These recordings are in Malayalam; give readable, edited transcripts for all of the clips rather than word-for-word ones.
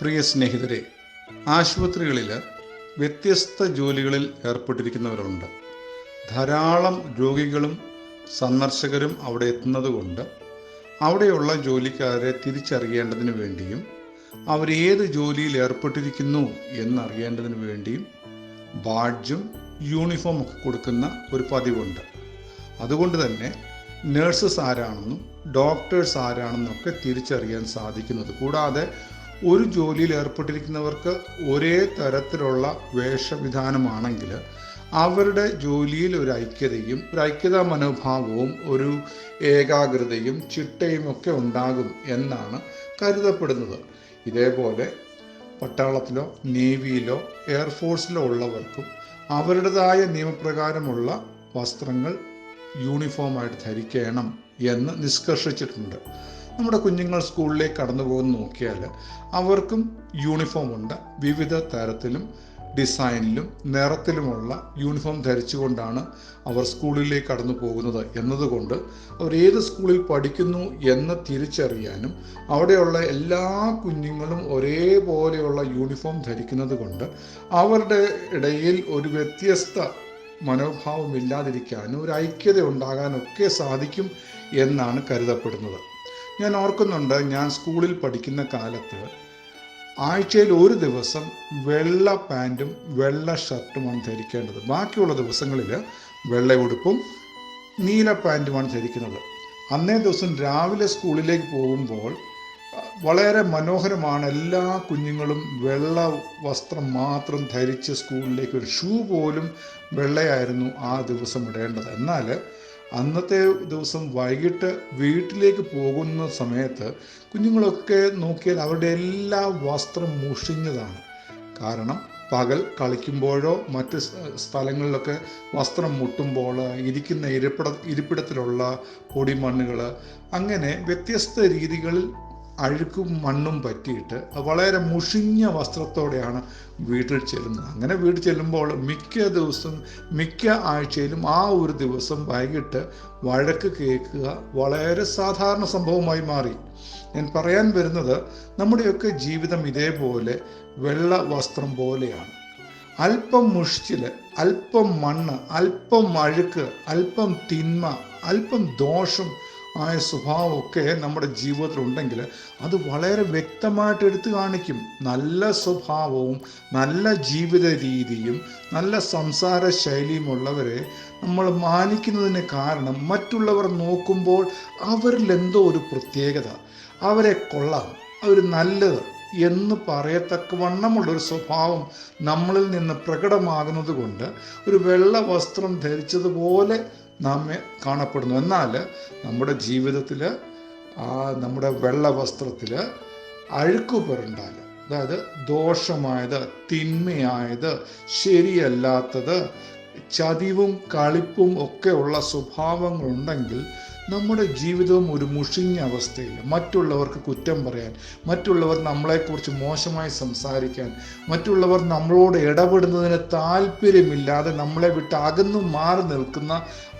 പ്രിയ സ്നേഹിതരെ, ആശുപത്രികളിൽ വ്യത്യസ്ത ജോലികളിൽ ഏർപ്പെട്ടിരിക്കുന്നവരുണ്ട്. ധാരാളം രോഗികളും സന്ദർശകരും അവിടെ എത്തുന്നത് കൊണ്ട് അവിടെയുള്ള ജോലിക്കാരെ തിരിച്ചറിയേണ്ടതിന് വേണ്ടിയും അവരേത് ജോലിയിൽ ഏർപ്പെട്ടിരിക്കുന്നു എന്നറിയേണ്ടതിന് വേണ്ടിയും ബാഡ്ജും യൂണിഫോം ഒക്കെ കൊടുക്കുന്ന ഒരു പതിവുണ്ട്. അതുകൊണ്ട് തന്നെ നഴ്സസ് ആരാണെന്നും ഡോക്ടേഴ്സ് ആരാണെന്നും ഒക്കെ തിരിച്ചറിയാൻ സാധിക്കുന്നത്. കൂടാതെ ഒരു ജോലിയിൽ ഏർപ്പെട്ടിരിക്കുന്നവർക്ക് ഒരേ തരത്തിലുള്ള വേഷവിധാനമാണെങ്കിൽ അവരുടെ ജോലിയിൽ ഒരു ഐക്യതാ മനോഭാവവും ഒരു ഏകാഗ്രതയും ചിട്ടയും ഒക്കെ ഉണ്ടാകും എന്നാണ് കരുതപ്പെടുന്നത്. ഇതേപോലെ പട്ടാളത്തിലോ നേവിയിലോ എയർഫോഴ്സിലോ ഉള്ളവർക്കും അവരുടേതായ നിയമപ്രകാരമുള്ള വസ്ത്രങ്ങൾ യൂണിഫോമായിട്ട് ധരിക്കണം എന്ന് നിഷ്കർഷിച്ചിട്ടുണ്ട്. നമ്മുടെ കുഞ്ഞുങ്ങൾ സ്കൂളിലേക്ക് കടന്നു പോകുന്ന നോക്കിയാൽ അവർക്കും യൂണിഫോമുണ്ട്. വിവിധ തരത്തിലും ഡിസൈനിലും നിറത്തിലുമുള്ള യൂണിഫോം ധരിച്ചുകൊണ്ടാണ് അവർ സ്കൂളിലേക്ക് കടന്നു പോകുന്നത് എന്നതുകൊണ്ട് അവർ ഏത് സ്കൂളിൽ പഠിക്കുന്നു എന്ന് തിരിച്ചറിയാനും അവിടെയുള്ള എല്ലാ കുഞ്ഞുങ്ങളും ഒരേപോലെയുള്ള യൂണിഫോം ധരിക്കുന്നത് കൊണ്ട് അവരുടെ ഇടയിൽ ഒരു വ്യത്യസ്ത മനോഭാവമില്ലാതിരിക്കാനും ഒരു ഐക്യത ഉണ്ടാകാനൊക്കെ സാധിക്കും എന്നാണ് കരുതപ്പെടുന്നത്. ഞാൻ ഓർക്കുന്നുണ്ട്, ഞാൻ സ്കൂളിൽ പഠിക്കുന്ന കാലത്ത് ആഴ്ചയിൽ ഒരു ദിവസം വെള്ള പാൻറ്റും വെള്ള ഷർട്ടുമാണ് ധരിക്കേണ്ടത്. ബാക്കിയുള്ള ദിവസങ്ങളിൽ വെള്ള ഉടുപ്പും നീല പാൻറ്റുമാണ് ധരിക്കുന്നത്. അന്നേ ദിവസം രാവിലെ സ്കൂളിലേക്ക് പോകുമ്പോൾ വളരെ മനോഹരമാണ്. എല്ലാ കുഞ്ഞുങ്ങളും വെള്ള വസ്ത്രം മാത്രം ധരിച്ച് സ്കൂളിലേക്ക് ഒരു ഷൂ പോലും വെള്ളയായിരുന്നു ആ ദിവസം ഇടേണ്ടത്. എന്നാൽ അന്നത്തെ ദിവസം വൈകിട്ട് വീട്ടിലേക്ക് പോകുന്ന സമയത്ത് കുഞ്ഞുങ്ങളൊക്കെ നോക്കിയാൽ അവരുടെ എല്ലാ വസ്ത്രം മുഷിഞ്ഞതാണ്. കാരണം പകൽ കളിക്കുമ്പോഴോ മറ്റ് സ്ഥലങ്ങളിലൊക്കെ വസ്ത്രം മുട്ടുമ്പോൾ ഇരിക്കുന്ന ഇരിപ്പിടത്തിലുള്ള പൊടിമണ്ണുകൾ, അങ്ങനെ വ്യത്യസ്ത രീതികളിൽ അഴുക്കും മണ്ണും പറ്റിയിട്ട് വളരെ മുഷിഞ്ഞ വസ്ത്രത്തോടെയാണ് വീട്ടിൽ ചെല്ലുന്നത്. അങ്ങനെ വീട്ടിൽ ചെല്ലുമ്പോൾ മിക്ക ആഴ്ചയിലും ആ ഒരു ദിവസം വൈകിട്ട് വഴക്ക് കേൾക്കുക വളരെ സാധാരണ സംഭവമായി മാറി. ഞാൻ പറയാൻ വരുന്നത്, നമ്മുടെയൊക്കെ ജീവിതം ഇതേപോലെ വെള്ള വസ്ത്രം പോലെയാണ്. അല്പം മുഷിച്ചിൽ, അല്പം മണ്ണ്, അല്പം അഴുക്ക്, അല്പം തിന്മ, അല്പം ദോഷം ആയ സ്വഭാവമൊക്കെ നമ്മുടെ ജീവിതത്തിൽ ഉണ്ടെങ്കിൽ അത് വളരെ വ്യക്തമായിട്ട് എടുത്തു കാണിക്കും. നല്ല സ്വഭാവവും നല്ല ജീവിത രീതിയും നല്ല സംസാര ശൈലിയുമുള്ളവരെ നമ്മൾ മാനിക്കുന്നതിന് കാരണം മറ്റുള്ളവർ നോക്കുമ്പോൾ അവരിൽ എന്തോ ഒരു പ്രത്യേകത, അവരെ കൊള്ളാം, അവർ നല്ലത് എന്ന് പറയത്തക്കവണ്ണമുള്ളൊരു സ്വഭാവം നമ്മളിൽ നിന്ന് പ്രകടമാകുന്നത് കൊണ്ട് ഒരു വെള്ള വസ്ത്രം ധരിച്ചതുപോലെ നാമെ കാണപ്പെടുന്നു. എന്നാൽ നമ്മുടെ ജീവിതത്തിൽ നമ്മുടെ വെള്ള വസ്ത്രത്തിൽ അഴുക്ക് പുരണ്ടാൽ, അതായത് ദോഷമായത്, തിന്മയായത്, ശരിയല്ലാത്തത്, ചതിവും കളിപ്പും ഒക്കെ ഉള്ള സ്വഭാവങ്ങളുണ്ടെങ്കിൽ നമ്മുടെ ജീവിതവും ഒരു മുഷിഞ്ഞ അവസ്ഥയിൽ, മറ്റുള്ളവർക്ക് കുറ്റം പറയാൻ, മറ്റുള്ളവർ നമ്മളെക്കുറിച്ച് മോശമായി സംസാരിക്കാൻ, മറ്റുള്ളവർ നമ്മളോട് ഇടപെടുന്നതിന് താല്പര്യമില്ലാതെ നമ്മളെ വിട്ട് അകന്നു മാറി നിൽക്കുന്ന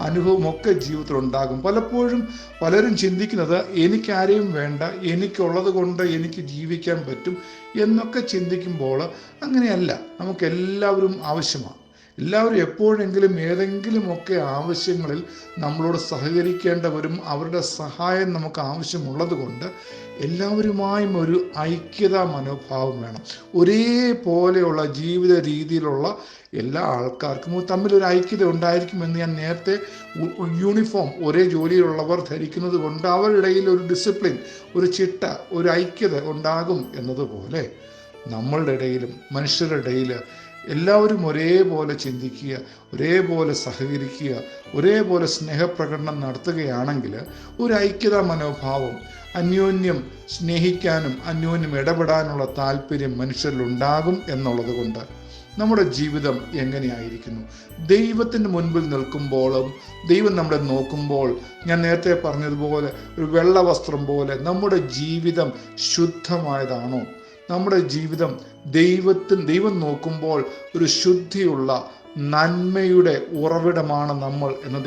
അനുഭവമൊക്കെ ജീവിതത്തിലുണ്ടാകും. പലപ്പോഴും പലരും ചിന്തിക്കുന്നത്, എനിക്കാരെയും വേണ്ട, എനിക്കുള്ളത് കൊണ്ട് എനിക്ക് ജീവിക്കാൻ പറ്റും എന്നൊക്കെ ചിന്തിക്കുമ്പോൾ അങ്ങനെയല്ല. നമുക്കെല്ലാവരും ആവശ്യമാണ്. എല്ലാവരും എപ്പോഴെങ്കിലും ഏതെങ്കിലുമൊക്കെ ആവശ്യങ്ങളിൽ നമ്മളോട് സഹകരിക്കേണ്ടവരും അവരുടെ സഹായം നമുക്ക് ആവശ്യമുള്ളത് കൊണ്ട് എല്ലാവരുമായും ഒരു ഐക്യതാ മനോഭാവം വേണം. ഒരേപോലെയുള്ള ജീവിത രീതിയിലുള്ള എല്ലാ ആൾക്കാർക്കും തമ്മിലൊരു ഐക്യത ഉണ്ടായിരിക്കുമെന്ന് ഞാൻ നേരത്തെ, യൂണിഫോം ഒരേ ജോലിയിലുള്ളവർ ധരിക്കുന്നത് കൊണ്ട് അവരുടെ ഇടയിൽ ഒരു ഡിസിപ്ലിൻ, ഒരു ചിട്ട, ഒരു ഐക്യത ഉണ്ടാകും എന്നതുപോലെ നമ്മളുടെ ഇടയിലും മനുഷ്യരുടെ ഇടയിൽ എല്ലാവരും ഒരേപോലെ ചിന്തിക്കുക, ഒരേപോലെ സഹകരിക്കുക, ഒരേപോലെ സ്നേഹപ്രകടനം നടത്തുകയാണെങ്കിൽ ഒരു ഐക്യതാ മനോഭാവം, അന്യോന്യം സ്നേഹിക്കാനും അന്യോന്യം ഇടപെടാനുള്ള താല്പര്യം മനുഷ്യരിലുണ്ടാകും എന്നുള്ളത് കൊണ്ട് നമ്മുടെ ജീവിതം എങ്ങനെയായിരിക്കുന്നു? ദൈവത്തിൻ്റെ മുൻപിൽ നിൽക്കുമ്പോഴും ദൈവം നമ്മളെ നോക്കുമ്പോൾ ഞാൻ നേരത്തെ പറഞ്ഞതുപോലെ ഒരു വെള്ള വസ്ത്രം പോലെ നമ്മുടെ ജീവിതം ശുദ്ധമായതാണോ? നമ്മുടെ ജീവിതം ദൈവം നോക്കുമ്പോൾ ഒരു ശുദ്ധിയുള്ള നന്മയുടെ ഉറവിടമാണ് നമ്മൾ എന്ന്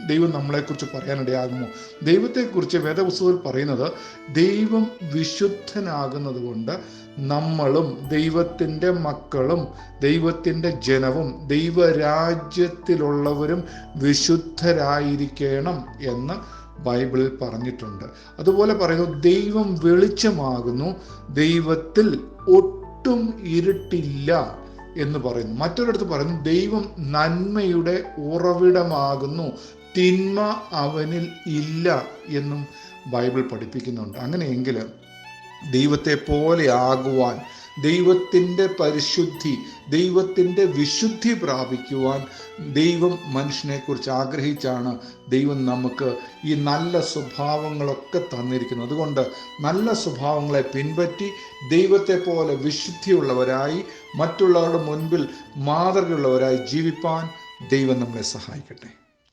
ദൈവം നമ്മളെക്കുറിച്ച് പറയാനിടയാകുമോ? ദൈവത്തെക്കുറിച്ച് വേദപുസ്തകത്തിൽ പറയുന്നത്, ദൈവം വിശുദ്ധനാകുന്നത് കൊണ്ട് നമ്മളും ദൈവത്തിൻ്റെ മക്കളും ദൈവത്തിൻ്റെ ജനവും ദൈവരാജ്യത്തിലുള്ളവരും വിശുദ്ധരായിരിക്കണം എന്ന് ബൈബിളിൽ പറഞ്ഞിട്ടുണ്ട്. അതുപോലെ പറയുന്നു, ദൈവം വെളിച്ചമാകുന്നു, ദൈവത്തിൽ ഒട്ടും ഇരുട്ടില്ല എന്ന് പറയുന്നു. മറ്റൊരിടത്ത് പറയുന്നു, ദൈവം നന്മയുടെ ഉറവിടമാകുന്നു, തിന്മ അവനിൽ ഇല്ല എന്നും ബൈബിൾ പഠിപ്പിക്കുന്നുണ്ട്. അങ്ങനെയെങ്കിൽ ദൈവത്തെ പോലെ ആകുവാൻ, ദൈവത്തിൻ്റെ പരിശുദ്ധി, ദൈവത്തിൻ്റെ വിശുദ്ധി പ്രാപിക്കുവാൻ ദൈവം മനുഷ്യനെക്കുറിച്ച് ആഗ്രഹിച്ചാണ് ദൈവം നമുക്ക് ഈ നല്ല സ്വഭാവങ്ങളൊക്കെ തന്നിരിക്കുന്നത്. അതുകൊണ്ട് നല്ല സ്വഭാവങ്ങളെ പിൻപറ്റി ദൈവത്തെ പോലെ വിശുദ്ധിയുള്ളവരായി മറ്റുള്ളവരുടെ മുൻപിൽ മാതൃകയുള്ളവരായി ജീവിപ്പാൻ ദൈവം നമ്മളെ സഹായിക്കട്ടെ.